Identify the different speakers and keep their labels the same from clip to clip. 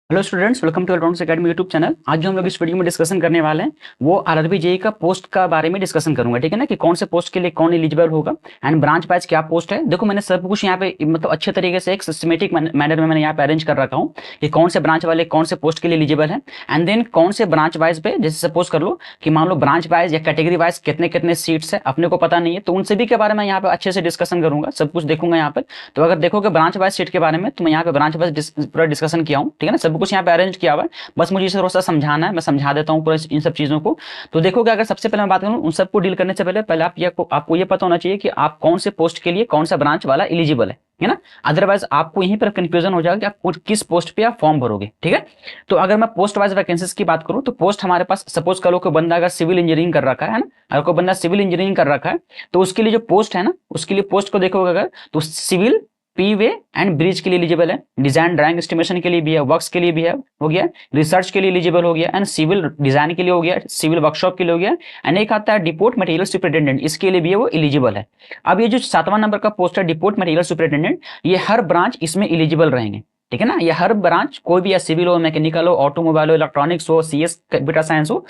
Speaker 1: Hello students, welcome to electronics academy YouTube channel. आज जो हम लोग इस वीडियो में डिस्कशन करने वाले हैं वो आरआरबी जेईई का पोस्ट का बारे में डिस्कशन करूंगा। ठीक है ना, कि कौन से पोस्ट के लिए कौन एलिजिबल होगा एंड ब्रांच वाइज क्या पोस्ट है। देखो, मैंने सब कुछ यहाँ पे मतलब अच्छे तरीके से एक सिस्टमेटिक मैनर में मैंने यहाँ पे अरेंज कर रखा हूँ कि कौन से ब्रांच वाले कौन से पोस्ट के लिए एलिजिबल है एंड देन कौन से ब्रांच वाइज पे, जैसे सपोज कर लो कि मान लो ब्रांच वाइज या कैटेगरी वाइज कितने कितने सीट्स है अपने को पता नहीं है, तो उन सभी के बारे में यहाँ पे अच्छे से डिस्कशन करूंगा, सब कुछ देखूंगा यहाँ पे। तो अगर देखोगे ब्रांच वाइज सीट के बारे में, तो मैं यहाँ पे ब्रांच वाइज पूरा डिस्कशन किया हूँ। ठीक है ना, सब कुछ यहाँ पे अरेंज किया हुआ है, बस मुझे इसे थोड़ा सा समझाना है, मैं समझा देता हूँ पूरा इन सब चीजों को। तो देखोगे, अगर सबसे पहले मैं बात करूँ उन सबको डील करने से पहले पहले आपको ये पता होना चाहिए कि आप कौन से पोस्ट के लिए कौन सा ब्रांच वाला एलिजिबल है ना। अदरवाइज आपको यहीं पर कंफ्यूजन हो जाएगा कि आप किस पोस्ट पे आप फॉर्म भरोगे। ठीक है, तो अगर मैं पोस्ट वाइज वैकेंसीज की बात करूं तो पोस्ट हमारे पास, सपोज करो कोई बंदा अगर सिविल इंजीनियरिंग कर रखा है ना, अगर कोई बंदा सिविल इंजीनियरिंग कर रखा है तो उसके लिए जो पोस्ट है ना, उसके लिए पोस्ट को देखोगे अगर, तो civil P way and bridge के लिए एलिजिबल है, डिजाइन ड्राइंग एस्टिमेशन के लिए भी है, वर्क्स के लिए भी है, हो गया, रिसर्च के लिए एलिजिबल हो गया, एंड सिविल डिजाइन के लिए हो गया, सिविल वर्कशॉप के लिए हो गया, एंड एक आता है डिपोट मटेरियल सुपरिटेंडेंट, इसके लिए भी है वो एलिजिबल है। अब ये जो 7वां नंबर का पोस्ट है डिपोट मटेरियल सुपरिटेंडेंट, ये हर ब्रांच इसमें एलिजिबल रहेंगे। ठीक है ना, ये हर ब्रांच कोई भी, या सिविल हो, मैकेनिकल हो, ऑटोमोबाइल हो, इलेक्ट्रॉनिक्स हो, सीएस कंप्यूटर साइंस हो,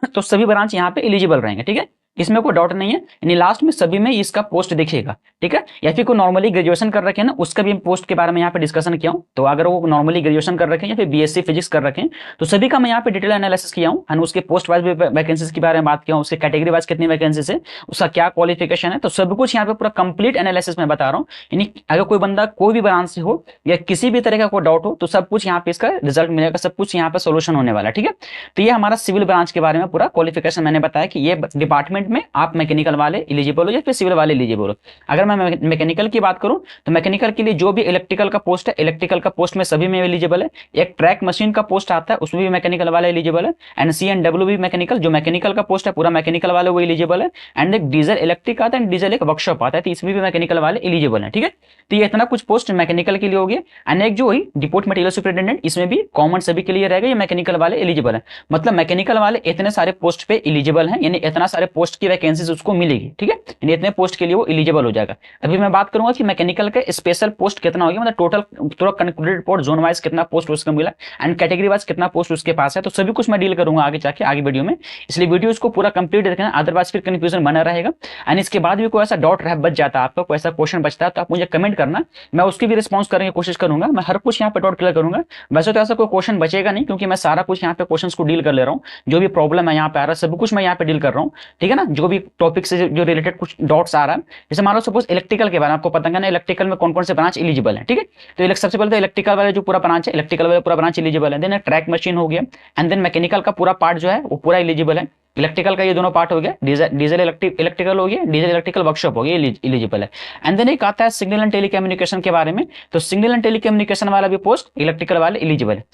Speaker 1: तो सभी ब्रांच यहाँ पे एलिजिबल रहेंगे। ठीक है, इसमें कोई डाउट नहीं है, यानी लास्ट में सभी में इसका पोस्ट दिखेगा। ठीक है, या फिर कोई नॉर्मली ग्रेजुएशन कर रखे हैं ना, उसका भी पोस्ट के बारे में यहाँ पे डिस्कशन किया हूँ। तो अगर वो नॉर्मली ग्रेजुएशन कर रखे हैं या फिर बीएससी फिजिक्स कर रखे हैं, तो सभी का मैं यहाँ पे डिटेल एनालिसिस किया हूँ, एंड उसके पोस्ट वाइज वैकेंसीज के बारे में बात किया हूँ, उसके कैटेगरी वाइज कितनी वैकेंसीज है, उसका क्या क्वालिफिकेशन है, तो सब कुछ यहाँ पे पूरा कंप्लीट एनालिसिस में बता रहा हूँ। यानी अगर कोई बंदा कोई भी ब्रांच से हो या किसी भी तरह का कोई डाउट हो, तो सब कुछ यहाँ पे इसका रिजल्ट मिलेगा, सब कुछ यहाँ पे सोल्यूशन होने वाला है। ठीक है, तो ये हमारा सिविल ब्रांच के बारे में पूरा क्वालिफिकेशन मैंने बताया कि ये डिपार्टमेंट में आप मैकेनिकल वाले एलिजिबल हो या फिर सिविल वाले एलिजिबल हो। अगर मैं मैकेनिकल की बात करूं तो मैकेनिकल के लिए जो भी इलेक्ट्रिकल का पोस्ट है, इलेक्ट्रिकल का पोस्ट में सभी में एलिजिबल है। एक ट्रैक मशीन का पोस्ट आता है, उसमें भी मैकेनिकल वाला एलिजिबल है, एंड सी एंड डब्ल्यू भी मैकेनिकल, जो मैकेनिकल का पोस्ट है पूरा मैकेनिकल वाले वो एलिजिबल है, एंड एक डीजल इलेक्ट्रिक आता है, डीजल एक वर्कशॉप आता है, तो इसमें भी मैकेनिकल वाले एलिजिबल है। ठीक है, तो ये इतना कुछ पोस्ट मैकेनिकल के लिए हो गया, एंड एक जो हुई डिपोट मटेरियल सुपरिटेंडेंट, इसमें भी कॉमन सभी के लिए रहेगा, ये मैकेनिकल वाले एलिजिबल है। मतलब मैकेनिकल वाले इतने सारे पोस्ट पे एलिजिबल हैं, यानी इतना सारे पोस्ट की वैकेंसीज उसको मिलेगी। ठीक है, यानी इतने पोस्ट के लिए वो एलिजिबल हो जाएगा। अभी मैं बात करूंगा कि मैकेनिकल का स्पेशल पोस्ट कितना हो गया, मतलब टोटल पूरा कंक्लूडेड रिपोर्ट जोन वाइज कितना पोस्ट उसको मिला एंड कैटेगरी वाइज कितना पोस्ट उसके पास है, तो सभी कुछ मैं डील करूंगा आगे जाके आगे वीडियो में। इसलिए वीडियो इसको पूरा कंप्लीट देखना, अदरवाइज फिर कंफ्यूजन बना रहेगा। एंड इसके बाद भी कोई ऐसा डाउट बच जाता है आपका, कोई ऐसा क्वेश्चन बचता है, तो आप मुझे कमेंट करना, मैं उसकी भी रिस्पॉन्स करने की कोशिश करूंगा, मैं हर कुछ यहाँ पे डाउट क्लियर करूंगा। वैसे तो ऐसा कोई क्वेश्चन बचेगा नहीं, क्योंकि मैं सारा कुछ यहाँ पे क्वेश्चन को डील कर ले रहा हूँ, जो भी प्रॉब्लम है यहाँ पे आ रहा है सब कुछ मैं यहाँ पे डील कर रहा हूँ। ठीक है ना, जो भी टॉपिक से जो रिलेटेड कुछ डाउट्स आ रहा है, जैसे मान लो सपोज इलेक्ट्रिकल के बारे में आपको पता है ना, इलेक्ट्रिकल में कौन कौन से ब्रांच एलिजिबल है। ठीक है, तो सबसे पहले तो इलेक्ट्रिकल वाले जो पूरा ब्रांच है, इलेक्ट्रिकल वाले पूरा ब्रांच एलिजिबल है, देन ट्रैक मशीन हो गया, एंड देन मैकेनिकल का पूरा पार्ट जो है वो पूरा एलिजिबल है। इलेक्ट्रिकल का ये दोनों पार्ट हो गया, डीजल इलेक्ट्रिकल हो गया, डीजल इलेक्ट्रिकल वर्कशॉप हो गया, एलिजिबल है। एंड देन एक आता है सिग्नल एंड टेलीकम्युनिकेशन के बारे में, तो सिग्नल एंड टेलीकम्युनिकेशन वाला भी पोस्ट इलेक्ट्रिकल वाले एलिजिबल है।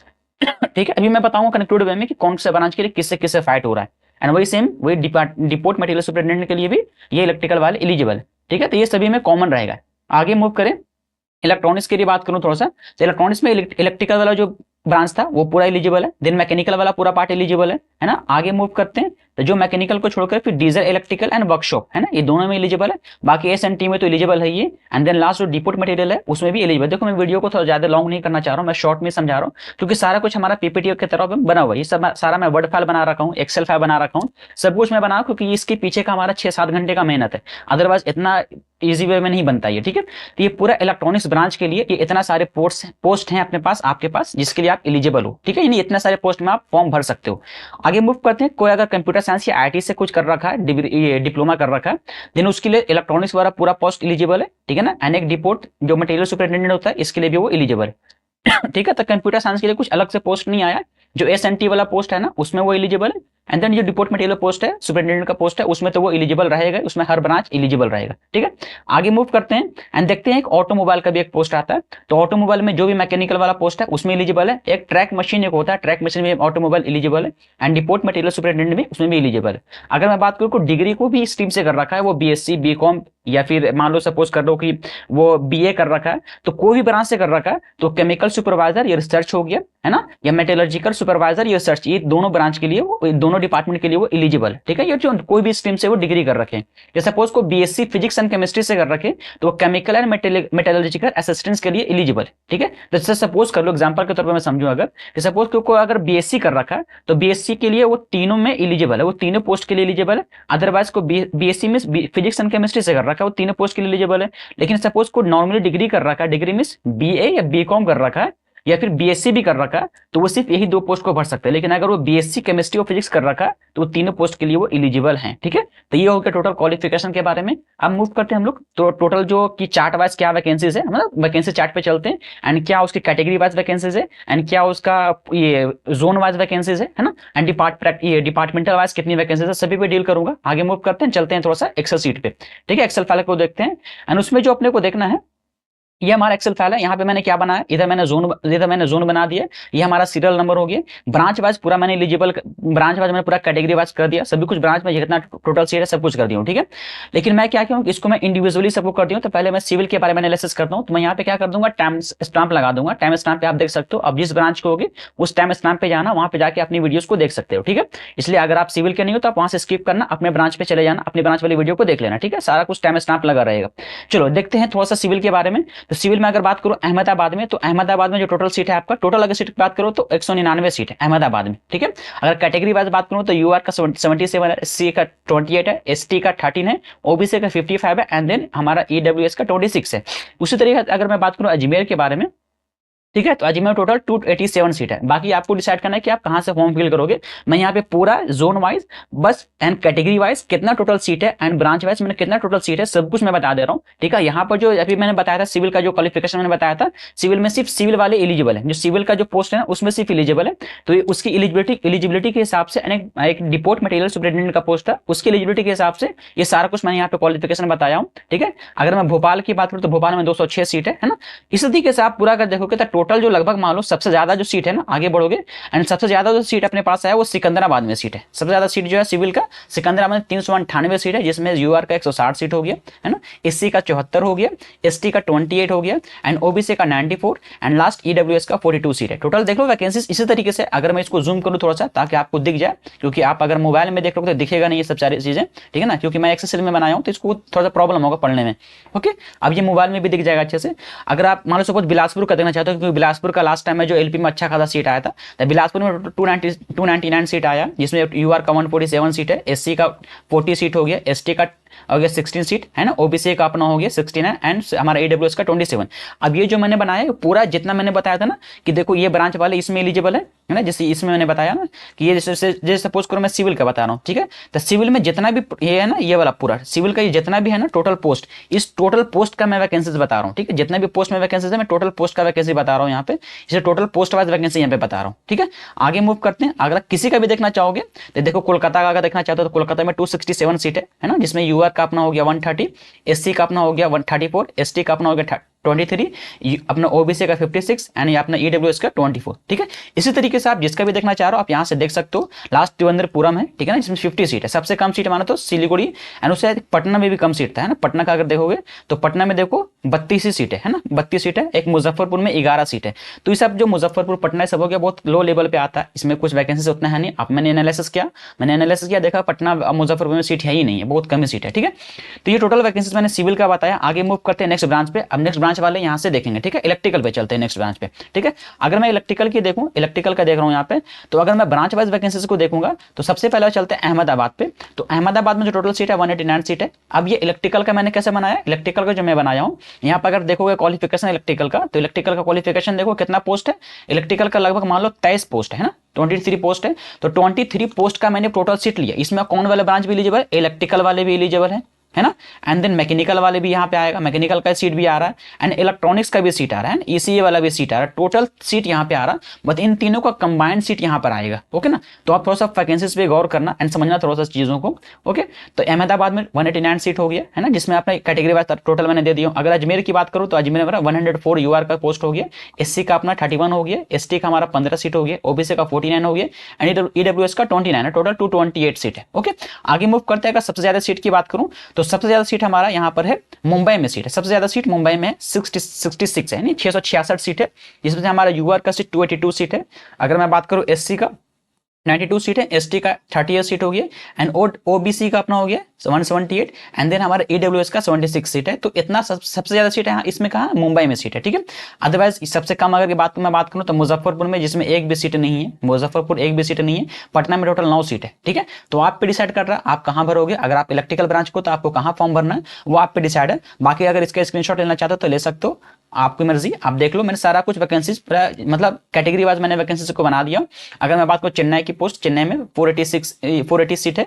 Speaker 1: ठीक है, अभी मैं बताऊंगा कंक्लूड वे में कि कौन से ब्रांच के लिए किससे किससे फाइट हो रहा है, एंड वही सेम वही डिपोट मटेरियल सुपरिटेंडेंट के लिए भी ये इलेक्ट्रिकल वाले एलिजिबल है। ठीक है, तो ये सभी में कॉमन रहेगा। आगे मूव करें, इलेक्ट्रॉनिक्स के लिए बात करूं थोड़ा सा, तो इलेक्ट्रॉनिक्स में इलेक्ट्रिकल वाला जो ब्रांच था वो पूरा एलिजिबल है, देन मैकेनिकल वाला पूरा पार्ट एलिजिबल है ना। आगे मूव करते हैं, तो जो मैकेनिकल को छोड़कर फिर डीजल इलेक्ट्रिकल एंड वर्कशॉप है ना, ये दोनों में एलिजिबल है, बाकी एस एंड टी में तो एलिजिबल है ये। एंड देन लास्ट जो डिपोट मटेरियल है उसमें भी एलिजिबल। देखो, मैं वीडियो को थोड़ा ज्यादा लॉन्ग नहीं करना चाह रहा हूँ, मैं शॉर्ट में समझा रहा हूँ, क्योंकि सारा कुछ हमारा पीपीटी की तरह बना हुआ है, ये सब सारा मैं वर्ड फाइल बना रखा हूँ, एक्सेल फाइल बना रखा हूँ, सब कुछ मैं बना, क्योंकि इसके पीछे का हमारा 6-7 घंटे का मेहनत है, अदरवाइज इतना इजी वे में नहीं बनता है। ठीक है, तो ये पूरा इलेक्ट्रॉनिक्स ब्रांच के लिए ये इतना सारे पोस्ट हैं अपने पास, आपके पास, जिसके लिए आप एलिजिबल हो। ठीक है, यानी इतने सारे पोस्ट में आप फॉर्म भर सकते हो। आगे मूव करते हैं, कोई अगर कंप्यूटर साइंस या आईटी से कुछ कर रखा है, डिप्लोमा कर रखा है, देन उसके लिए इलेक्ट्रॉनिक्स वाला पूरा पोस्ट एलिजिबल है। ठीक है ना, एंड एक डिपोट जो मटेरियल सुपरिटेंडेंट होता है, इसके लिए भी वो एलिजिबल है। ठीक है, तो कंप्यूटर साइंस के लिए कुछ अलग से पोस्ट नहीं आया, जो एस एन टी वाला पोस्ट है ना उसमें वो एलिजिबल है, एंड देन जो डिपोट मटेरियल पोस्ट है, सुपरिटेंडेंट का पोस्ट है, उसमें तो वो एलिजिबल रहेगा, उसमें हर ब्रांच एलिजिबल रहेगा। ठीक है, आगे मूव करते हैं एंड देखते हैं, एक ऑटोमोबाइल का भी एक पोस्ट आता है, तो ऑटोमोबाइल में जो भी मैकेनिकल वाला पोस्ट है उसमें एलिजिबल है। एक ट्रैक मशीन एक होता है, ट्रैक मशीन में ऑटोमोबाइल एलिजिबल है, एंड डिपोट मटेरियल सुपरिटेंडेंट भी उसमें भी एलिजिबल है। अगर मैं बात करूँ डिग्री को भी स्ट्रीम से कर रखा है, वो बीएससी बीकॉम या फिर मान लो सपोज कर दो कि वो बीए कर रखा है, तो कोई भी ब्रांच से कर रखा है, तो केमिकल सुपरवाइजर या रिसर्च हो गया, है ना, या मेटलर्जिकल सुपरवाइजर या रिसर्च, ये दोनों ब्रांच के लिए दोनों डिपार्टमेंट के लिए वो एलिजिबल, ठीक है। ये जो कोई भी स्ट्रीम से वो डिग्री कर रखे, जैसे सपोज को बीएससी फिजिक्स एंड केमिस्ट्री से कर रखे तो वो केमिकल एंड मेटलर्जिकल असिस्टेंट्स के लिए एलिजिबल, ठीक है। जैसे सपोज कर लो एग्जांपल के तौर पर मैं समझूं, अगर सपोज को अगर बीएससी कर रखा है तो बीएससी के लिए वो तीनों में एलिजिबल है, वो तीनों पोस्ट के लिए एलिजिबल है। अदरवाइज को बीएससी में फिजिक्स एंड केमिस्ट्री से कर रखा है, वो तीनों पोस्ट के लिए एलिजिबल है। लेकिन सपोज को नॉर्मली डिग्री कर रखा है, डिग्री मींस बीए या बीकॉम कर रखा है या फिर बीएससी भी कर रखा है, तो वो सिर्फ यही दो पोस्ट को भर सकते हैं। लेकिन अगर वो बीएससी केमिस्ट्री और फिजिक्स कर रखा है तो वो तीनों पोस्ट के लिए वो एलिजिबल हैं, ठीक है। तो ये हो गया टोटल क्वालिफिकेशन के बारे में। अब मूव करते हैं हम लोग तो टोटल जो कि चार्ट वाइज क्या वैकेंसीज है, मतलब वैकेंसी चार्ट पे चलते हैं एंड क्या उसकी कैटेगरी वाइज वैकेंसीज है एंड क्या उसका ये जोन वाइज वैकेंसीज है ना, एंड डिपार्टमेंटल वाइज कितनी वैकेंसीज है, सभी पे डील करूंगा। आगे मूव करते हैं, चलते हैं थोड़ा सा एक्सेल सीट पे, ठीक है। एक्सेल फाइल को देखते हैं एंड उसमें जो अपने को देखना है, ये हमारा एक्सेल फाइल है। यहाँ पे मैंने क्या बनाया, इधर मैंने जोन बना दिया, ये हमारा सीरियल नंबर हो गया। ब्रांच वाइज पूरा मैंने एलिजिबल, ब्रांच वाइज मैंने पूरा कैटेगरी वाइज कर दिया, सभी कुछ ब्रांच में जितना टोटल सीट है सब कुछ कर दिया, ठीक है। लेकिन मैं क्या किया, इसको मैं इंडिविजुअली सबको कर दिया। तो पहले मैं सिविल के बारे में एनालिसिस करता हूँ, तो मैं यहाँ पे क्या कर दूंगा, टाइम स्टैंप लगा दूंगा। टाइम स्टैंप पे आप देख सकते हो, अब जिस ब्रांच को होगी उस टाइम स्टैंप पे जाना, वहां पे जाके अपनी वीडियोस को देख सकते हो, ठीक है। इसलिए अगर आप सिविल के नहीं हो तो आप वहां से स्किप करना, अपने ब्रांच पे चले जाना, अपनी ब्रांच वाली वीडियो को देख लेना, ठीक है। सारा कुछ टाइम स्टैंप लगा रहेगा। चलो देखते हैं थोड़ा सा सिविल के बारे में। तो सिविल में अगर बात करो अहमदाबाद में, तो अहमदाबाद में जो टोटल सीट है आपका, टोटल अगर सीट की बात करो तो 199 सीट है अहमदाबाद में, ठीक है। अगर कैटेगरी वाइज बात करूं तो यूआर का 77 है, एससी का 28 है, एसटी का 13 है, ओबीसी का 55 है एंड देन हमारा ईडब्ल्यूएस का 26 है। उसी तरीके अगर मैं बात करूं अजमेर के बारे में, ठीक है, तो अजमेर टोटल 287 सीट है। बाकी आपको डिसाइड करना है कि आप कहां से फॉर्म फिल करोगे। मैं यहाँ पे पूरा जोन वाइज बस एंड कैटेगरी वाइज कितना टोटल सीट है एंड ब्रांच वाइज मैंने कितना टोटल सीट है सब कुछ मैं बता दे रहा हूँ, ठीक है। यहाँ पर जो अभी मैंने बताया था सिविल का जो क्वालिफिकेशन मैंने बताया था, सिविल में सिर्फ सिविल वाले एलिजिबल है, जो सिविल का जो पोस्ट है उसमें सिर्फ एलिजिबल है। तो उसकी एलिजिबिलिटी के हिसाब से एक डिपोर्ट मटेरियल सुपरिटेंडेंट का पोस्ट था, उसकी एलिजिबिलिटी के हिसाब से ये सारा कुछ मैंने यहाँ पे क्वालिफिकेशन बताया हूँ, ठीक है। अगर मैं भोपाल की बात करूँ तो भोपाल में 206 सीट है ना। इस तरीके से आप पूरा अगर देखोगे तो टोटल जो लगभग मान लो सबसे ज्यादा जो सीट है ना, आगे बढ़ोगे एंड सबसे ज्यादा जो सीट अपने पास है वो सिकंदराबाद में सीट है। सबसे ज्यादा सीट जो है सिविल का सिकंदराबाद में 398 सीट है, जिसमें यूआर का 160 सीट हो गया है ना, एससी का 74 हो गया, एसटी का 28 हो गया एंड ओबीसी का 94 एंड लास्ट ईडब्ल्यूएस का 42 सीट है। टोटल देख लो वैकेंसीज इसी तरीके से। अगर मैं इसको जूम करूं थोड़ा सा ताकि आपको दिख जाए, क्योंकि आप अगर मोबाइल में देख लोगे तो दिखेगा नहीं ये सब सारी चीजें, ठीक है ना, क्योंकि मैं एक्सेल में बनाया हूं तो इसको थोड़ा सा प्रॉब्लम होगा पढ़ने में, ओके। अब ये मोबाइल में भी दिख जाएगा अच्छे से। अगर आप मान लो सपोज बिलासपुर का देखना चाहते हो, क्योंकि बिलासपुर का लास्ट टाइम में जो एलपी में अच्छा खासा सीट आया था, तो बिलासपुर में 299 सीट आया, जिसमें यूआर का 147 सीट है, एससी का 40 सीट हो गया, एसटी का हो गया 16 सीट है ना, ओबीसी का अपना हो गया 69 एंड हमारा ईडब्ल्यूएस का 27। अब ये जो मैंने बनाया पूरा जितना मैंने बताया था ना कि देखो ये ब्रांच वाले इसमें एलिजिबल है ना, जैसे इसमें मैंने बताया ना कि ये जैसे सपोज करो मैं सिविल का बता रहा हूँ, ठीक है। तो सिविल में जितना भी ये है ना, ये वाला पूरा सिविल का ये जितना भी है ना टोटल पोस्ट, इस टोटल पोस्ट का मैं वैकेंसीज बता रहा हूँ, ठीक है। जितना भी पोस्ट में वैकेंसीज है मैं टोटल पोस्ट का वैकेंसी बता रहा हूँ यहाँ पे, इसे टोटल पोस्ट वाइज वैकेंसी यहाँ पे बता रहा हूँ, ठीक है। आगे मूव करते हैं। अगर किसी का भी देखना चाहोगे तो देखो कोलकाता का अगर देखना चाहते हो तो कोलकाता में 267 सीट है ना, जिसमें यूआर का अपना हो गया 130, एससी का अपना हो गया 134, एसटी का अपना हो गया 23, अपना ओबीसी का 56 एंड अपना ईडब्ल्यूएस का 24, ठीक है। इसी तरीके से आप जिसका भी देखना चाह रहे हो आप यहां से देख सकते हो। लास्ट त्रिवेंद्रपुरम है, ठीक है ना, जिसमें 50 सीट है। सबसे कम सीट माना तो सिलीगुड़ी एंड उससे पटना में भी कम सीट था, है ना। पटना का अगर देखोगे तो पटना में देखो 32 ही सीट है ना, 32 सीट है। एक मुजफ्फरपुर में 11 सीट है। तो ये सब जो मुजफ्फरपुर पटना सब हो गया बहुत लो लेवल पे आता है, इसमें कुछ वैकेंसी उतना है नहीं। अब मैंने एनालिसिस किया देखा पटना मुजफ्फरपुर में सीट है ही नहीं है, बहुत कम सीट है, ठीक है। तो ये टोटल वैकेंसी मैंने सिविल का बताया। आगे मूव करते हैं नेक्स्ट ब्रांच पे। अब नेक्स्ट ब्रांच वाले यहाँ से देखेंगे, ठीक है। इलेक्ट्रिकल पे चलते हैं नेक्स्ट ब्रांच पे, ठीक है। अगर मैं इलेक्ट्रिकल की देखूं, इलेक्ट्रिकल का देख रहा हूं यहाँ पे, तो अगर मैं ब्रांच वाइज वैकेंसीज को देखूंगा तो सबसे पहले चलते हैं अहमदाबाद पे। तो अहमदाबाद में जो टोटल सीट है 189 सीट है। अब ये इलेक्ट्रिकल का मैंने कैसे बनाया, इलेक्ट्रिकल का जो मैं बनाया हूँ यहाँ पर अगर देखोगे क्वालिफिकेशन इलेक्ट्रिकल का, तो इलेक्ट्रिकल का क्वालिफिकेशन देखो कितना पोस्ट है। इलेक्ट्रिकल का लगभग मान लो 23 पोस्ट है ना, 23 पोस्ट है। तो 23 पोस्ट का मैंने टोटल सीट लिया। इसमें कौन वाले ब्रांच भी एलिजिबल है, इलेक्ट्रिकल वाले भी एलिजिबल है ना, एंड देन मैकेनिकल वाले भी यहाँ पे आएगा, मैकेनिकल का सीट भी आ रहा है एंड इलेक्ट्रॉनिक्स का भी सीट आ रहा है, ईसीई वाला भी सीट आ रहा है। टोटल सीट यहाँ पे आ रहा है, बट इन तीनों का कंबाइंड सीट यहाँ पर आएगा, ओके ना। तो आप थोड़ा सा वैकेंसीज पे गौर करना एंड समझना थोड़ा सा चीजों को, ओके। तो अहमदाबाद में 189 सीट हो गया है ना, जिसमें आपने कैटेगरी वाइज टोटल मैंने दे दिया। अगर अजमेर की बात करूँ तो अजमेर में 104 यूआर का पोस्ट हो गया, एससी का अपना 31 हो गया, एसटी का हमारा 15 सीट हो गया, ओबीसी का 49 हो गया एंड ईडब्ल्यूएस का 29 है, टोटल 228 सीट है, ओके। आगे मूव करते हैं। अगर सबसे ज्यादा सीट की बात करूं तो तो सबसे ज्यादा सीट हमारा यहाँ पर है मुंबई में सीट है, सबसे ज्यादा सीट मुंबई में 66 है, नहीं 666 सीट है, जिसमें से हमारा यूआर का सीट 282 सीट है। अगर मैं बात करूँ एससी का 92 सीट है, एसटी का 38 सीट हो गया, एंड ओबीसी का अपना हो गया 178, एंड देन हमारा ईडब्ल्यूएस का 76 सीट है। तो इतना सबसे ज्यादा सीट है इसमें कहा मुंबई में सीट है, ठीक है। अदरवाइज सबसे कम अगर मैं बात करूं तो मुजफ्फरपुर में, जिसमें एक भी सीट नहीं है, मुजफ्फरपुर एक भी सीट नहीं है। पटना में टोटल 9 सीट है, ठीक है। तो आप पे डिसाइड कर रहा है आप कहां भरोगे। अगर आप इलेक्ट्रिकल ब्रांच को तो आपको कहां फॉर्म भरना है वो आप पे डिसाइड है। बाकी अगर इसका स्क्रीनशॉट लेना चाहते हो तो ले सकते हो, आपकी मर्जी, आप देख लो। मैंने सारा कुछ वैकेंसीज मतलब कैटेगरी वाइज मैंने वैकेंसीज को बना दिया। अगर मैं बात करूं चेन्नई की पोस्ट, चेन्नई में 480 सीट है,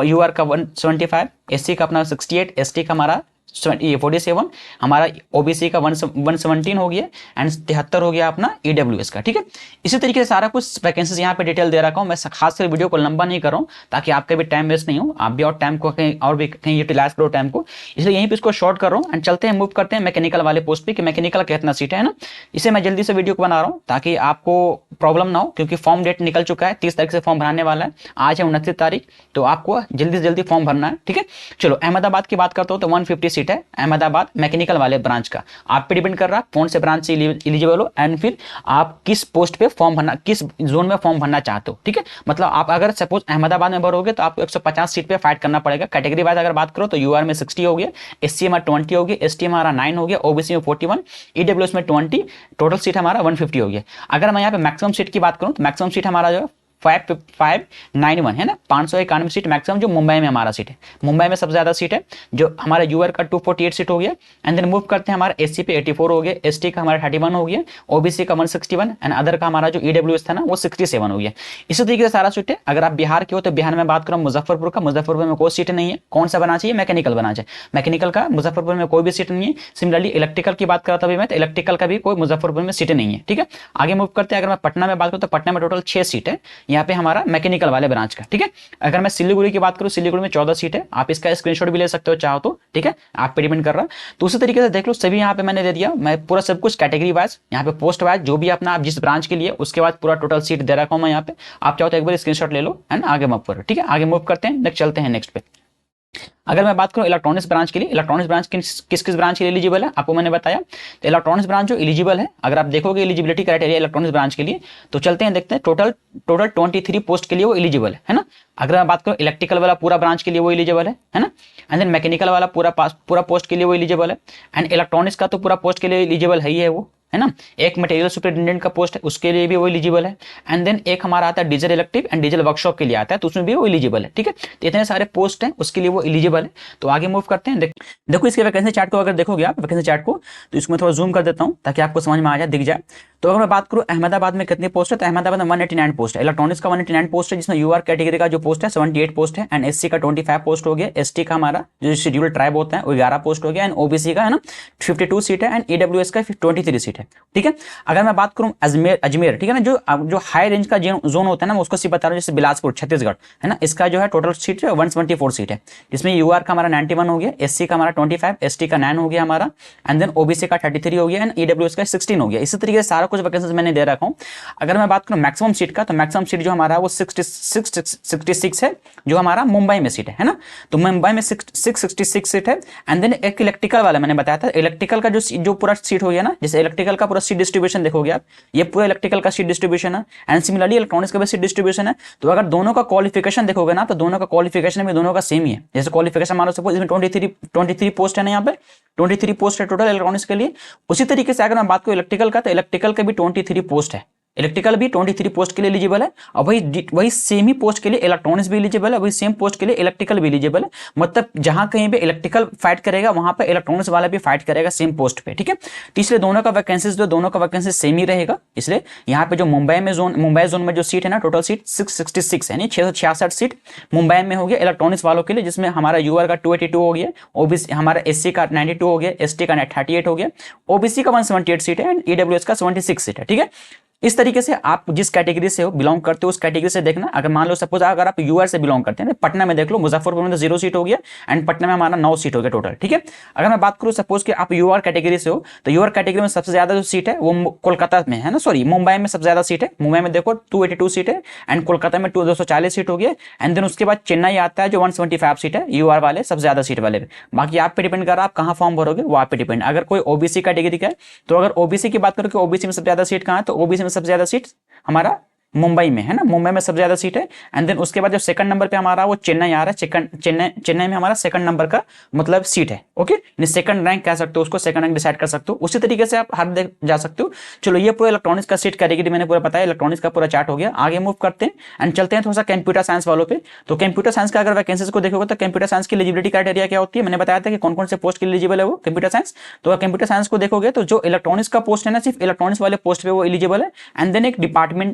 Speaker 1: यूआर का 175, एससी का अपना 68, एसटी का हमारा 47, हमारा ओबीसी का 117 हो गया, एंड 73 हो गया अपना ईडब्ल्यूएस का, ठीक है। इसी तरीके से सारा कुछ वैकेंसीज यहाँ पे डिटेल दे रखा हूँ। मैं खास कर वीडियो को लंबा नहीं कर रहा हूँ ताकि आपका भी टाइम वेस्ट नहीं हो, आप भी और टाइम को कहीं और भी कहीं यूटिलाइज करो टाइम को, इसलिए यहीं पे इसको शॉर्ट कर रहा हूँ। एंड चलते हैं, मूव करते हैं मैकेनिकल वाले पोस्ट पे कि मैकेनिकल का कितना सीट है ना। इसे मैं जल्दी से वीडियो को बना रहा हूँ ताकि आपको प्रॉब्लम ना हो, क्योंकि फॉर्म डेट निकल चुका है, 30 तारीख से फॉर्म भराने वाला है, आज है 29 तारीख, तो आपको जल्दी से जल्दी फॉर्म भरना है, ठीक है। चलो अहमदाबाद की बात करता हूँ तो 150 सीट है अहमदाबाद मैकेनिकल वाले ब्रांच का। आप पे डिपेंड कर रहा है कौन से ब्रांच से एलिजिबल हो, एंड फिर आप किस पोस्ट पे फॉर्म भरना, किस जोन में फॉर्म भरना चाहते हो, ठीक है। मतलब आप अगर सपोज अहमदाबाद में भरोगे तो आपको 150 सीट पे फाइट करना पड़ेगा। कैटेगरी वाइज अगर बात करो तो यूआर में 60 हो गया, एससी में 20 हो गया, एसटी हमारा 9 हो गया, ओबीसी में 41, ईडब्ल्यूएस में 20, टोटल सीट हमारा 150 हो गया। अगर मैं यहाँ पे मैक्सिमम सीट की बात करूँ तो मैक्सिमम सीट हमारा जो है 591 है ना, 591 सीट मैक्सिमम जो मुंबई में हमारा सीट है। मुंबई में सबसे ज्यादा सीट है, जो हमारा यूआर का 248 सीट हो गया। एंड देन मूव करते हैं, हमारा एससी पे 84 हो गया, एसटी का हमारा 31 हो गया, ओबीसी का 161, एंड अदर का हमारा जो ईडब्ल्यूएस था ना वो 67 हो गया। इसी तरीके से सारा सीट है। अगर आप बिहार के हो तो बिहार में बात करूँ मुजफ्फरपुर का, मुजफ्फरपुर में कोई सीट नहीं है। कौन सा बना चाहिए, मैकेनिकल बना चाहिए, मैकेनिकल का मुजफ्फरपुर में कोई भी सीट नहीं है। सिमिलरली इलेक्ट्रिकल की बात करता अभी मैं, तो इलेक्ट्रिकल का भी कोई मुजफ्फरपुर में सीट नहीं है, ठीक है। आगे मूव करते हैं, अगर मैं पटना में बात करूँ तो पटना में टोटल 6 सीट है यहाँ पे हमारा मैकेनिकल वाले ब्रांच का, ठीक है। अगर मैं सिलीगुड़ी की बात करूं, सिलीगुड़ी में 14 सीट है, आप इसका स्क्रीनशॉट भी ले सकते हो चाहो तो, ठीक है, आप पे डिपेंड कर रहा है। तो उसी तरीके से देख लो, सभी यहाँ पे मैंने दे दिया, मैं पूरा सब कुछ कैटेगरी वाइज यहाँ पे पोस्ट वाइज जो भी अपना आप जिस ब्रांच के लिए, उसके बाद पूरा टोटल सीट दे रखा हूं मैं यहाँ पे। आप चाहो तो एक बार स्क्रीनशॉट ले लो एंड आगे मूव करो, ठीक है। आगे मूव करते हैं, नेक्स्ट चलते हैं नेक्स्ट पे। अगर मैं बात करूं इलेक्ट्रॉनिक्स ब्रांच के लिए, इलेक्ट्रॉनिक्स ब्रांच किस किस ब्रांच के लिए एलिजिबल है आपको मैंने बताया। तो इलेक्ट्रॉनिक्स ब्रांच जो एलिजिबल है, अगर आप देखोगे एलिजिबिलिटी क्राइटेरिया इलेक्ट्रॉनिक्स ब्रांच के लिए, तो चलते हैं देखते हैं। टोटल 23 पोस्ट के लिए वो एलिजिबल है ना। अगर मैं बात करूं इलेक्ट्रिकल वाला पूरा ब्रांच के लिए वो एलिजिबल है ना। एंड देन मैकेनिकल वाला पूरा पोस्ट के लिए वो एलिजिबल है, एंड इलेक्ट्रॉनिक्स का तो पूरा पोस्ट के लिए एलिजिबल है ही है वो, है ना। एक मटेरियल सुपरिटेंडेंट का पोस्ट है, उसके लिए भी वो एलिजिबल है। एंड देन एक हमारा आता है diesel electric and diesel workshop के लिए आता है, तो उसमें भी वो एलिजिबल है, ठीक है। तो इतने सारे पोस्ट हैं, उसके लिए वो एलिजिबल है। तो आगे मूव करते हैं। देखो इसके वैकेंसी चार्ट को अगर देखोगे आप वैकेंसी चार्ट को, तो इसमें थोड़ा जूम कर देता हूं ताकि आपको समझ में आ जाए, दिख जाए। तो अगर मैं बात करूं अहमदाबाद में कितनी पोस्ट है, तो अहमदाबाद में 189 पोस्ट है। इलेक्ट्रॉनिक्स का 189 पोस्ट है, जिसमें यूआर कैटेगरी का जो पोस्ट है 78 पोस्ट है, एंड एससी का 25 पोस्ट हो गया, एसटी का हमारा जो शेड्यूल्ड ट्राइब होता है वो 11 पोस्ट हो गया, एंड ओबीसी का है ना 52 सीट है, एंड ईडब्ल्यूएस का 23 सीट है, ठीक है। अगर मैं बात करूं अजमेर, ठीक है ना, जो हाई रेंज का जोन होता है ना, मैं उसको सिर्फ बता रहा हूं, जैसे बिलासपुर छत्तीसगढ़ है ना, इसका जो है टोटल सीट 174 सीट है, जिसमें यूआर का हमारा 91 हो गया, एससी का हमारा 25, एसटी का 9 हो गया हमारा, एंड देन ओबीसी का 33 हो गया, एंड ईडब्ल्यूएस का 16 हो गया। इसी तरीके से सारा कुछ वैकेंसीज मैंने दे रखा हूं। अगर मैं बात करूं मैक्सिमम सीट का, तो मैक्सिमम सीट जो हमारा वो 66 है, जो हमारा मुंबई में सीट है ना। तो मुंबई में 666 सीट है। एंड देन एक इलेक्ट्रिकल वाला मैंने बताया था, इलेक्ट्रिकल का जो पूरा सीट हो गया ना, जैसे इलेक्ट्रिकल का पूरा सीट डिस्ट्रीब्यूशन देखोगे आप, ये पूरा इलेक्ट्रिकल का सीट डिस्ट्रीब्यूशन है, एंड सिमिलरली इलेक्ट्रॉनिक्स का भी सीट डिस्ट्रीब्यूशन है। तो अगर दोनों का क्वालिफिकेशन देखोगे ना, तो दोनों का क्वालिफिकेशन में दोनों का सेम ही है। जैसे क्वालिफिकेशन मानो सपोज इसमें 23 पोस्ट है ना, यहाँ पे 23 पोस्ट है टोटल इलेक्ट्रॉनिक्स के लिए। उसी तरीके से अगर मैं बात करूं इलेक्ट्रिकल का, तो इलेक्ट्रिकल का भी 23 पोस्ट है, इलेक्ट्रिकल भी 23 पोस्ट के लिए एलिजिबल है, और वही सेम ही पोस्ट के लिए इलेक्ट्रॉनिक्स भी एलिजिबल है, वही सेम पोस्ट के लिए इलेक्ट्रिकल भी एलिजिबल है। मतलब जहां कहीं पे इलेक्ट्रिकल फाइट करेगा वहां पे इलेक्ट्रॉनिक्स वाला भी फाइट करेगा सेम पोस्ट पे, ठीक है। तो इसलिए दोनों का वैकेंसीज सेम ही रहेगा। इसलिए यहाँ पे जो मुंबई जोन में जो सीट है ना, टोटल सीट 666 है, 666 सीट मुंबई में हो गया इलेक्ट्रॉनिक्स वालों के लिए, जिसमें हमारा यूआर का 282 हो गया, ओबीसी हमारा एससी का 92 हो गया, एसटी का 38 हो गया, ओबीसी का 178 सीट है, एंड ईडब्ल्यूएस का 76 सीट है, ठीक है। इस तरीके से आप जिस कैटेगरी से हो बिलोंग करते हो उस कैटेगरी से देखना। अगर मान लो सपोज अगर आप यूआर से बिलोंग करते हैं, पटना में देख लो, मुजफ्फरपुर में तो 0 सीट हो गया एंड पटना में हमारा 9 सीट हो गया टोटल, ठीक है। अगर मैं बात करूं सपोज कि आप यूआर कैटेगरी से हो तो यूआर कैटेगरी में सबसे ज्यादा जो सीट है वो कोलकाता में है ना, सॉरी मुंबई में सबसे ज्यादा सीट है। मुंबई में देखो 282 सीट है एंड कोलकाता में 240 सीट हो गया एंड देन उसके बाद चेन्नई आता है जो 175 सीट है यूआर वाले सबसे ज्यादा सीट वाले पे। बाकी आप पे डिपेंड कर रहा है आप कहां फॉर्म भरोगे, वो आप पे डिपेंड। अगर कोई ओबीसी कैटेगरी का है तो अगर ओबीसी की बात करो कि ओबीसी में सबसे ज्यादा सीट कहां है, तो ओबीसी में सबसे ज्यादा सीट हमारा मुंबई में है ना, मुंबई में सबसे ज्यादा सीट है एंड देन उसके बाद जो सेकंड नंबर पे हमारा वो चेन्नई आ रहा है। चेन्नई में हमारा सेकंड नंबर का मतलब सीट है, ओके। सेकंड रैंक कह सकते हो उसको, सेकंड रैंक डिसाइड कर सकते हो। उसी तरीके से आप हर देख जा सकते हो। चलो ये पूरा इलेक्ट्रॉनिक्स का सीट कैटेगरी मैंने पूरा बताया, इलेक्ट्रॉनिक्स का पूरा चार्ट हो गया। आगे मूव करते हैं एंड चलते हैं थोड़ा सा कंप्यूटर साइंस वालों पे। तो कंप्यूटर साइंस का अगर वैकेंसीज को देखोगे तो कंप्यूटर साइंस की एलिजिबिलिटी क्राइटेरिया क्या होती है, मैंने बताया था कि कौन कौन से पोस्ट के एलिजिबल है वो कंप्यूटर साइंस। तो कंप्यूटर साइंस को देखोगे तो जो इलेक्ट्रॉनिक्स का पोस्ट है ना, सिर्फ इलेक्ट्रॉनिक्स वाले पोस्ट पे वो एलिजिबल है एंड देन एक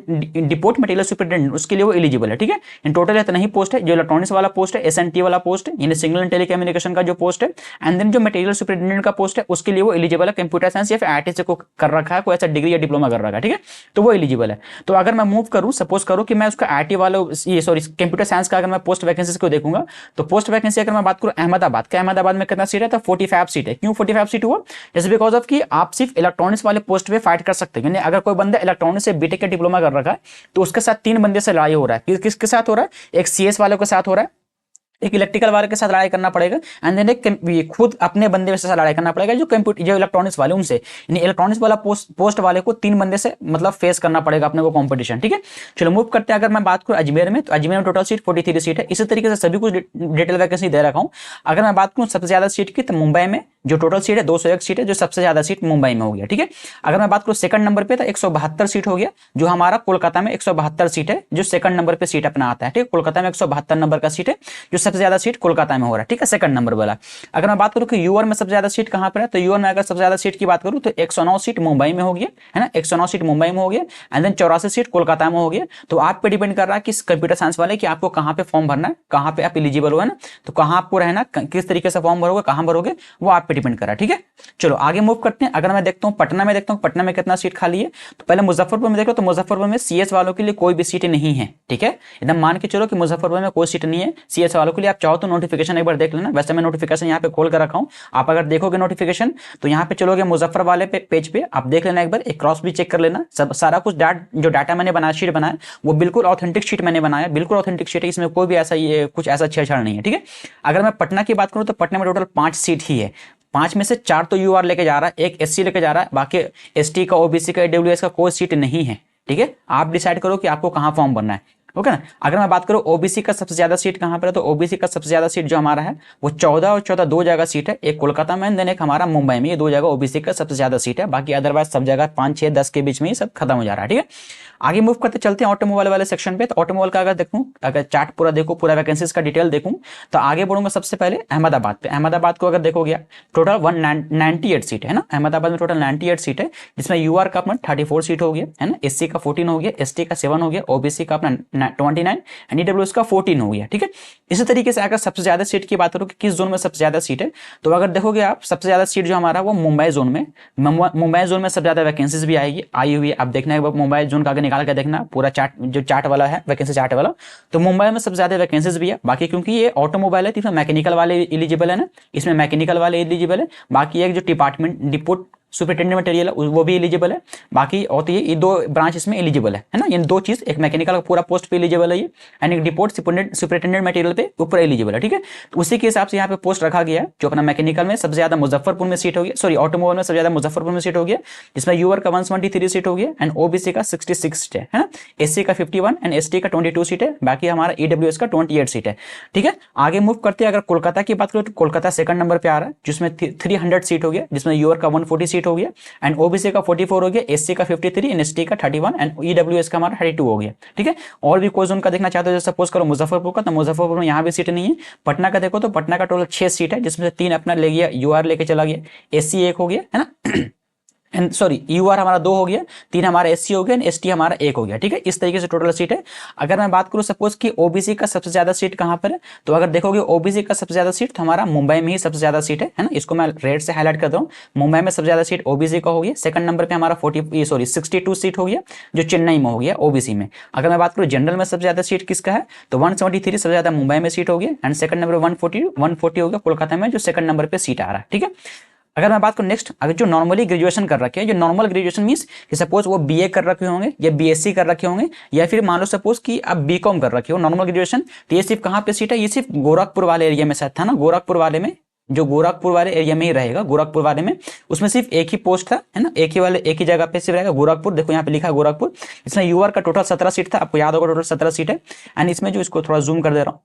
Speaker 1: डिपोर्ट मटेरियल सुपरिटेंडेंट उसके लिए वो एलिजिबल है, ठीक है। इन टोटल इतना ही पोस्ट है। जो इलेक्ट्रॉनिक्स वाला पोस्ट है, एसएनटी वाला पोस्ट है, यानी सिग्नल एंड टेलीकम्युनिकेशन का जो पोस्ट है एंड देन जो मटेरियल सुपरिटेंडेंट का पोस्ट है उसके लिए वो एलिजिबल है कंप्यूटर साइंस या फिर आईटी से को कर रखा है, कोई ऐसा डिग्री या डिप्लोमा कर रखा है, ठीक है, तो वो एलिजिबल है। तो अगर मैं मूव करूं, सपोज करो कि मैं उसका आईटी वाला ये सॉरी कंप्यूटर साइंस का अगर मैं पोस्ट वैकेंसीज को देखूंगा तो पोस्ट वैकेंसी अगर मैं बात करूं अहमदाबाद का, अहमदाबाद में कितना सीट है, तो 45 सीट है। क्यों 45 सीट हुआ, जस्ट बिकॉज ऑफ कि आप सिर्फ इलेक्ट्रॉनिक्स वाले पोस्ट पे फाइट कर सकते हैं। यानी अगर कोई बंदा इलेक्ट्रॉनिक्स से बीटेक का डिप्लोमा कर रखा है तो उसके साथ 3 बंदे से लड़ाई हो रहा है। किसके साथ हो रहा है, एक सीएस वालों के साथ हो रहा है, एक इलेक्ट्रिकल वाले के साथ लड़ाई करना पड़ेगा एंड देन एक खुद अपने बंदे से लड़ाई करना पड़ेगा जो कंप्यूटर जो इलेक्ट्रॉनिक्स वाले उनसे, यानी इलेक्ट्रॉनिक्स वाला पोस्ट वाले को 3 बंदे से मतलब फेस करना पड़ेगा अपने को कंपटीशन, ठीक है। चलो मूव करते हैं। अगर मैं बात करूं अजमेर में तो अजमेर में टोटल सीट 43 सीट है। इसी तरीके से सभी कुछ डिटेल वैकेंसी दे रखा हूं। अगर मैं बात करूं सबसे ज्यादा सीट की तो मुंबई में जो टोटल सीट है 201 सीट है, जो सबसे ज्यादा सीट मुंबई में हो गया, ठीक है। अगर मैं बात करूं सेकंड नंबर पे तो 172 सीट हो गया, जो हमारा कोलकाता में 172 सीट है, जो सेकंड नंबर पे सीट अपना आता है, ठीक है। कोलकाता में 172 नंबर का सीट है, जो सबसे ज्यादा सीट कोलकाता में हो रहा है, ठीक है, सेकंड नंबर वाला। अगर मैं बात करूं कि यूआर में सबसे ज्यादा सीट कहां पर है, तो यूआर में अगर सबसे ज्यादा सीट की बात करूं तो 109 सीट मुंबई में हो गया, है ना, 109 सीट मुंबई में हो गया एंड देन 84 सीट कोलकाता में हो गया। तो आप पे डिपेंड कर रहा है कि कंप्यूटर साइंस वाले कि आपको कहां पे फॉर्म भरना है, कहां पे आप एलिजिबल हो, है ना, तो कहां आपको रहना, किस तरीके से फॉर्म भरोगे, कहां भरोगे, वो आप पे डिपेंड कर रहा है, ठीक है। चलो आगे मूव करते हैं। अगर मैं देखता हूं पटना में, देखता हूं पटना में कितना सीट खाली है, तो पहले मुजफ्फरपुर में देखो तो मुजफ्फरपुर में सीएस वालों के लिए कोई भी सीट नहीं है, ठीक है। एकदम मान के चलो कि मुजफ्फरपुर में कोई सीट नहीं है सीएस वालों के लिए। आप चाहो तो नोटिफिकेशन एक बार देख लेना, वैसे मैं नोटिफिकेशन यहाँ पे खोल कर रखा हूँ। आप अगर देखोगे नोटिफिकेशन तो यहाँ पे चलोगे मुजफ्फर वाले पेज पे, आप देख लेना एक बार, एक क्रॉस भी चेक कर लेना। सब सारा कुछ जो डाटा मैंने बनाया, शीट बनाया, वो बिल्कुल ऑथेंटिक शीट मैंने बनाया, बिल्कुल ऑथेंटिक शीट है, इसमें कोई भी ऐसा ये कुछ ऐसा छेड़छाड़ नहीं है, ठीक है। अगर मैं पटना की बात करूँ तो पटना में टोटल 5 सीट ही है। 5 में से 4 तो यूआर लेके जा रहा है, एक एससी लेके जा रहा है, बाकी एसटी का, ओबीसी का, ईडब्ल्यूएस का कोई सीट नहीं है, ठीक है। आप डिसाइड करो कि आपको कहां फॉर्म भरना है, ओके ना। अगर मैं बात करूं ओबीसी का सबसे ज्यादा सीट कहां पर है, तो ओबीसी का सबसे ज्यादा सीट जो हमारा है वो 14 और 14 2 जगह सीट है, एक कोलकाता में देन एक हमारा मुंबई में। ये 2 जगह ओबीसी का सबसे ज्यादा सीट है, बाकी अदरवाइज सब जगह 5 6 10 के बीच में ही सब खत्म हो जा रहा है, ठीक है। आगे मूव करते चलते हैं ऑटोमोबाइल वाले सेक्शन पे। तो ऑटोमोबाइल का अगर देखूं, अगर चार्ट पूरा देखो, पूरा वैकेंसीज का डिटेल देखूं, तो आगे बढ़ूंगा सबसे पहले अहमदाबाद पे। अहमदाबाद को अगर देखोगे टोटल 198 सीट है ना, अहमदाबाद में टोटल 98 सीट है, जिसमें यूआर का अपना 34 सीट हो गया, है ना, एससी का 14 हो गया, एसटी का 7 हो गया, ओबीसी का अपना 29 एंड ईडब्ल्यूएस का 14 हो गया, ठीक है। इसी तरीके से अगर सबसे ज्यादा सीट की बात करो कि किस जोन में सबसे ज्यादा सीट है, तो अगर देखोगे आप सबसे ज्यादा सीट जो हमारा वो मुंबई जोन में, मुंबई जोन में सबसे ज्यादा वैकेंसीज भी आई हुई है। आप देखना है मुंबई जोन का आगे निकाल कर देखना पूरा चार्ट, जो चार्ट वाला है वैकेंसी चार्ट वाला, तो मुंबई में सबसे ज्यादा वैकेंसीज भी है। बाकी क्योंकि ये ऑटोमोबाइल है तो इसमें मैकेनिकल वाले एलिजिबल है ना, इसमें मैकेनिकल वाले एलिजिबल है। बाकी एक जो डिपार्टमेंट डिपोट सुपरिटेंडेंट मटेरियल है वो भी एलिजिबल है। बाकी और तो ये 2 ब्रांच इसमें एलिजिबल है ना, ये 2 चीज, एक मैकेनिकल का पूरा पोस्ट पे एलिजिबल है ये, एंड एक डिपोट सुपरिटेंडेंट मटेरियल पे ऊपर एलिजिबल है, ठीक है। तो उसी के हिसाब से यहाँ पे पोस्ट रखा गया है। जो अपना मैकेनिकल में सबसे ज्यादा मुजफ्फरपुर में सीट हो गया, सॉरी ऑटोमोबाइल में सबसे ज्यादा मुजफ्फरपुर में सीट हो गया, जिसमें यूआर का 173 सीट हो गया एंड ओबीसी का 66 सीट है ना, एससी का 51 एंड एसटी का 22 सीट है, बाकी हमारा ईडब्ल्यूएस का 28 सीट है, ठीक है। आगे मूव करते हैं। अगर कोलकाता की बात करें तो कोलकाता सेकंड नंबर पे आ रहा है, जिसमें 300 सीट हो गया, जिसमें यूआर का 140 सीट हो गया एंड ओबीसी का 44 हो गया, एससी का 53 एंड एसटी का 31 एंड ईडब्ल्यूएस का हमारा 32 हो गया, ठीक है। और भी कोई जोन का देखना चाहते हो, जैसे सपोज करो मुजफ्फरपुर का, तो मुजफ्फरपुर में यहाँ भी सीट नहीं है। पटना का देखो तो पटना का टोटल 6 सीट है, जिसमें से 3 अपना ले गया यूआर लेके चला गया, एससी 1 हो गया, है ना एंड सॉरी यूआर हमारा 2 हो गया, 3 हमारा एससी हो गया, एसटी हमारा 1 हो गया, ठीक है। इस तरीके से टोटल सीट है। अगर मैं बात करूं सपोज कि ओबीसी का सबसे ज्यादा सीट कहां पर है, तो अगर देखोगे ओबीसी का सबसे ज्यादा सीट तो हमारा मुंबई में ही सबसे ज्यादा सीट है ना। इसको मैं रेड से हाईलाइट कर दूं, मुंबई में सबसे ज्यादा सीट ओबीसी का हो गया। सेकंड नंबर पे हमारा 62 सीट हो गया जो चेन्नई में हो गया ओबीसी में। अगर मैं बात करूं जनरल में सबसे ज्यादा सीट किसका है, तो 173 सबसे ज्यादा मुंबई में सीट हो गया, एंड सेकंड नंबर 140 हो गया कोलकाता में, जो सेकंड नंबर पे सीट आ रहा है, ठीक है। अगर मैं बात करूं नेक्स्ट, अगर जो नॉर्मली ग्रेजुएशन कर रखे हैं, जो नॉर्मल ग्रेजुएशन मींस कि सपोज वो बीए कर रखे होंगे या बीएससी कर रखे होंगे, या फिर मान लो सपोज कि आप बीकॉम कर रखे हो नॉर्मल ग्रेजुएशन, तो ये सिर्फ कहां पे सीट है, ये सिर्फ गोरखपुर वाले एरिया में शायद था ना, गोरखपुर वाले में, जो गोरखपुर वाले एरिया में ही रहेगा, गोरखपुर वाले में उसमें सिर्फ एक ही पोस्ट था, है ना, एक ही जगह पे सिर्फ रहेगा गोरखपुर। देखो यहाँ पे लिखा है गोरखपुर। इसमें यूआर का टोटल 17 सीट था, आपको याद होगा टोटल 17 सीट है। एंड इसमें जो इसको थोड़ा जूम कर दे रहा हूँ,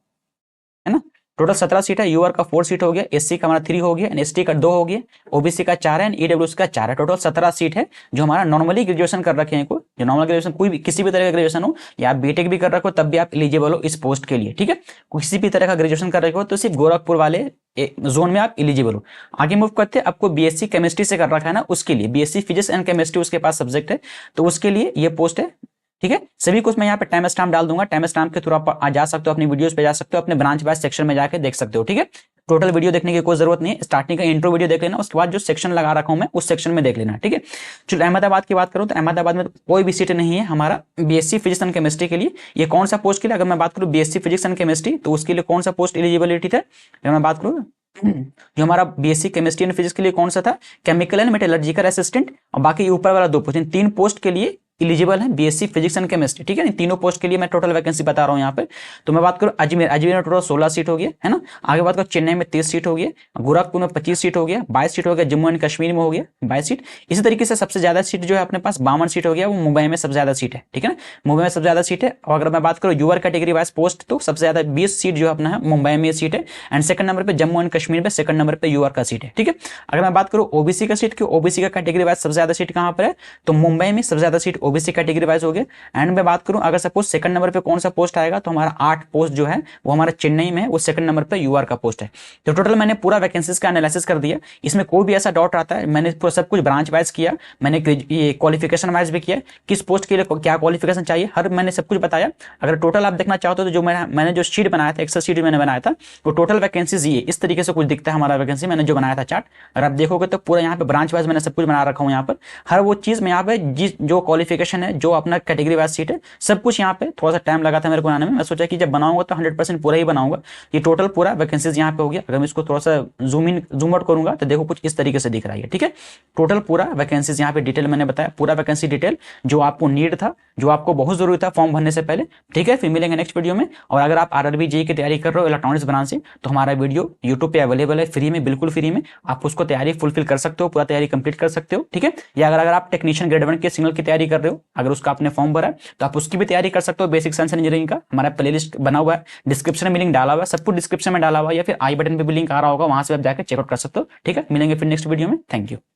Speaker 1: है ना, टोटल 17 सीट है। यूआर का 4 सीट हो गया, एससी का हमारा 3 हो गया, एसटी का 2 हो गया, ओबीसी का 4 है, ईडब्ल्यूएस का 4 है। टोटल 17 सीट है जो हमारा नॉर्मली ग्रेजुएशन कर रखे हैं को, जो नॉर्मल ग्रेजुएशन कोई भी किसी भी तरह का ग्रेजुएशन हो, या आप बीटेक भी कर रखे हो तब भी आप एलिजिबल हो इस पोस्ट के लिए, ठीक है। किसी भी तरह का ग्रेजुएशन कर रखे हो तो सिर्फ गोरखपुर वाले जोन में आप एलिजिबल हो। आगे मूव करते हैं, आपको बीएससी केमिस्ट्री से कर रखा है ना, उसके लिए बीएससी फिजिक्स एंड केमिस्ट्री उसके पास सब्जेक्ट है, तो उसके लिए ये पोस्ट है, ठीक है। सभी कुछ मैं यहाँ पे टाइम स्टैम्प डाल दूंगा, टाइम स्टैम्प के थ्रू आप जा सकते हो, अपनी वीडियोस पे जा सकते हो, अपने ब्रांच वाइज सेक्शन में जाके देख सकते हो, ठीक है। टोटल वीडियो देखने की कोई जरूरत नहीं है, स्टार्टिंग का इंट्रो वीडियो देख लेना, उसके बाद जो सेक्शन लगा रखा हूं मैं उस सेक्शन में देख लेना, ठीक है। चलो अहमदाबाद की बात करूं तो अहमदाबाद में कोई भी सीट नहीं है हमारा बीएससी फिजिक्स एंड केमिस्ट्री के लिए। ये कौन सा पोस्ट के लिए, अगर मैं बात करूं बीएससी फिजिक्स एंड केमिस्ट्री, तो उसके लिए कौन सा पोस्ट एलिजिबिलिटी था, अगर मैं बात करूं जो हमारा बीएससी केमिस्ट्री एंड फिजिक्स के लिए कौन सा था, केमिकल एंड मेटलर्जिकल असिस्टेंट, और बाकी ऊपर वाला 2 पोस्ट, 3 पोस्ट के लिए एलिजिबल है बीएससी फिजिक्स एंड केमिस्ट्री, ठीक है। इन तीनों पोस्ट के लिए मैं टोटल वैकेंसी बता रहा हूं यहाँ पे। तो मैं बात करूं अजमेर में टोटल 16 सीट हो गया, है ना। आगे बात करूं चेन्नई में 30 सीट हो गया, गोरखपुर में 25 सीट हो गया, 22 सीट हो गया, जम्मू एंड कश्मीर में हो गया 22 सीट। इसी तरीके से सबसे ज्यादा सीट जो है अपने पास 52 सीट हो गया, वो मुंबई में सबसे ज्यादा सीट है, ठीक है ना, मुंबई में सबसे ज्यादा सीट है। और अगर मैं बात करूं यूआर कैटेगरी वाइज पोस्ट, तो सबसे ज्यादा 20 सीट जो अपना है मुंबई में सीट है, एंड सेकंड नंबर पे जम्मू एंड कश्मीर में सेकंड नंबर पे यूआर का सीट है, ठीक है। अगर मैं बात करूं ओबीसी का सीट, कि ओबीसी का कैटेगरी वाइज सबसे ज्यादा सीट कहां पर है, तो मुंबई में सबसे ज्यादा सीट ओबीसी कैटेगरी वाइज हो गया। एंड मैं बात करूं अगर सपोज सेकंड नंबर पे कौन सा पोस्ट आएगा, तो हमारा 8 पोस्ट जो है वो हमारा चेन्नई में है, वो सेकंड नंबर पे यूआर का पोस्ट है। तो टोटल मैंने पूरा वैकेंसीज का एनालिसिस कर दिया। इसमें कोई भी ऐसा डाउट आता है, मैंने पूरा सब कुछ ब्रांच वाइज किया, मैंने ये क्वालिफिकेशन वाइज भी किया, किस पोस्ट के लिए क्या क्वालिफिकेशन चाहिए, हर मैंने सब कुछ बताया। अगर टोटल आप देखना चाहते हो तो जो मैंने जो शीट बनाया था, एक्सेल शीट मैंने बनाया था, वो टोटल वैकेंसीज ये इस तरीके से कुछ दिखता है हमारा वैकेंसी, मैंने जो बनाया था चार्ट। अगर आप देखोगे तो पूरा यहाँ पे ब्रांच वाइज मैंने सब कुछ बना रखा हूँ, यहाँ पर हर वो चीज में यहाँ पे जो क्वालिफिकेशन है, जो अपना कैटेगरी वाइज सीट है, सब कुछ यहाँ पे थोड़ा सा टाइम लगा था मेरे को बनाने में। मैं सोचा कि जब बनाऊंगा तो 100% पूरा ही बनाऊंगा। ये टोटल पूरा वैकेंसीज यहाँ पे हो गया। अगर मैं इसको थोड़ा सा जूम आउट करूंगा तो देखो कुछ इस तरीके से दिख रहा है, ठीक है। टोटल पूरा वैकेंसीज यहाँ पे डिटेल मैंने बताया, पूरा वैकेंसी डिटेल जो आपको नीड था, जो आपको बहुत जरूरी था फॉर्म भरने से पहले, ठीक है। फिर मिलेंगे नेक्स्ट वीडियो में। और अगर आप आरआरबी जेईई की तैयारी कर रहे हो इलेक्ट्रॉनिक्स ब्रांच से, तो हमारा वीडियो यूट्यूब पे अवेलेबल है फ्री में, बिल्कुल फ्री में। आप उसको तैयारी फुलफिल कर सकते हो, पूरा तैयारी कंप्लीट कर सकते हो, ठीक है। या अगर आप टेक्नीशियन ग्रेड 1 के सिग्नल की तैयारी कर रहे हो, अगर उसका आपने फॉर्म भरा है, तो आप उसकी भी तैयारी कर सकते हो। बेसिक साइंस इंजीनियरिंग का हमारा प्लेलिस्ट बना हुआ है, डिस्क्रिप्शन में लिंक डाला हुआ है, सब कुछ डिस्क्रिप्शन में डाला हुआ है, या फिर आई बटन पे भी लिंक आ रहा होगा, वहां से आप जाकर चेकआउट कर सकते हो, ठीक है। मिलेंगे फिर नेक्स्ट वीडियो में। Thank you.